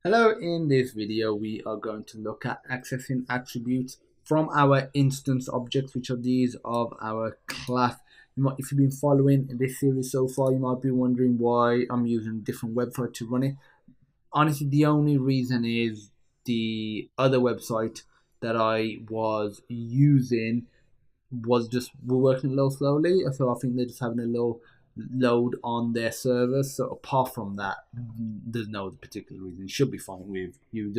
Hello, in this video we are going to look at accessing attributes from our instance objects, which are these of our class. If you've been following this series so far, you might be wondering why I'm using a different website to run it. Honestly, the only reason is the other website that I was using were working a little slowly, so I think they're just having a little load on their servers. So apart from that, there's no particular reason. It should be fine with you.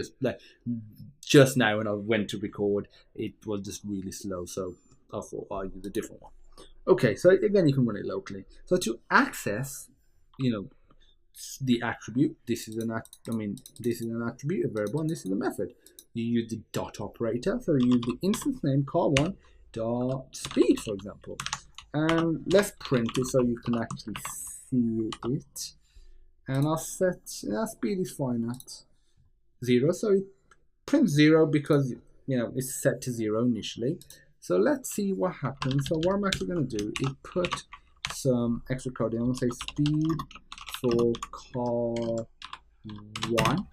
Just now when I went to record, it was just really slow, so I thought I'll use a different one. Okay, so again, you can run it locally. So to access, the attribute, this is an attribute, a variable, and this is a method. You use the dot operator, so you use the instance name car1 dot speed, for example, and let's print it so you can actually see it. And I'll set speed is fine at 0, so it prints 0 because it's set to 0 initially. So let's see what happens. So what I'm actually going to do is put some extra code in. I'm going to say speed for car 1.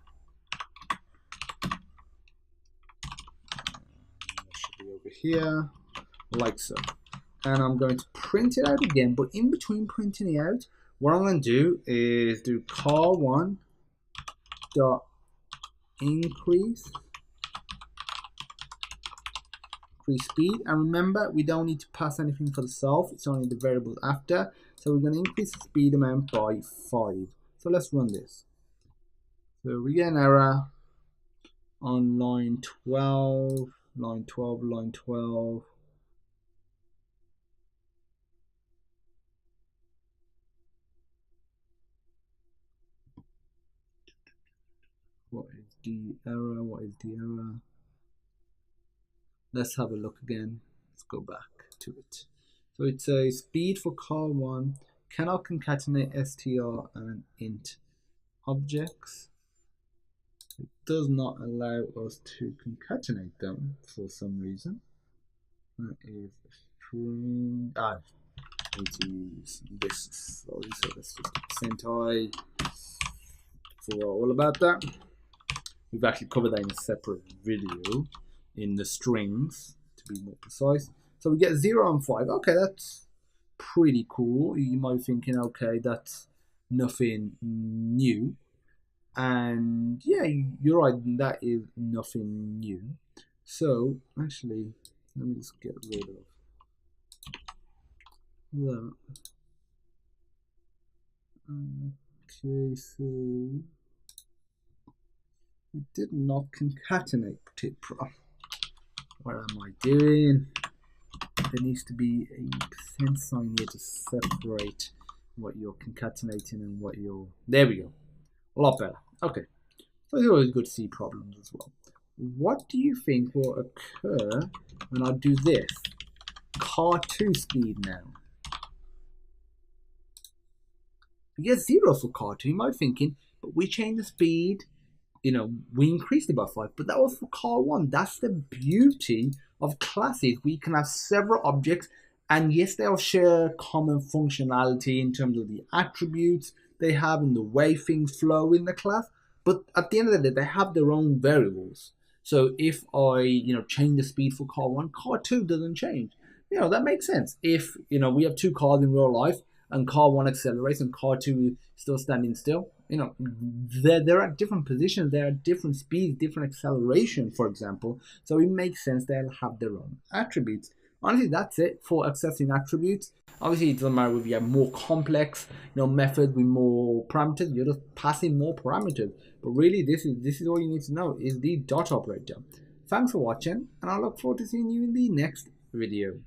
It should be over here, like so. And I'm going to print it out again, but in between printing it out, what I'm going to do is do car1 dot increase speed. And remember, we don't need to pass anything for the self, it's only the variables after. So we're going to increase the speed amount by 5. So let's run this. So we get an error on line 12. What is the error? Let's have a look again. Let's go back to it. So it says speed for car1 cannot concatenate str and int objects. It does not allow us to concatenate them for some reason. That is a string. I need to use this. So let's just %I for all about that. We've actually covered that in a separate video in the strings, to be more precise. So we get 0 and 5. Okay, that's pretty cool. You might be thinking, okay, that's nothing new. And yeah, you're right, that is nothing new. So actually, let me just get rid of that. Okay, so we did not concatenate it. What am I doing? There needs to be a % sign here to separate what you're concatenating and what you're. There we go. A lot better. Okay. So it's always good to see problems as well. What do you think will occur when I do this? car2 speed now. We get 0 for car2. You might be thinking, but we changed the speed. We increased it by 5, but that was for car1. That's the beauty of classes. We can have several objects, and yes, they'll share common functionality in terms of the attributes they have and the way things flow in the class. But at the end of the day, they have their own variables. So if I, change the speed for car1, car2 doesn't change. That makes sense. If, we have 2 cars in real life, and car1 accelerates and car2 is still standing still, they're at different positions, they're at different speeds, different acceleration, for example. So it makes sense they'll have their own attributes. Honestly, that's it for accessing attributes. Obviously, it doesn't matter if you have more complex method with more parameters, you're just passing more parameters. But really, this is all you need to know is the dot operator. Thanks for watching, and I look forward to seeing you in the next video.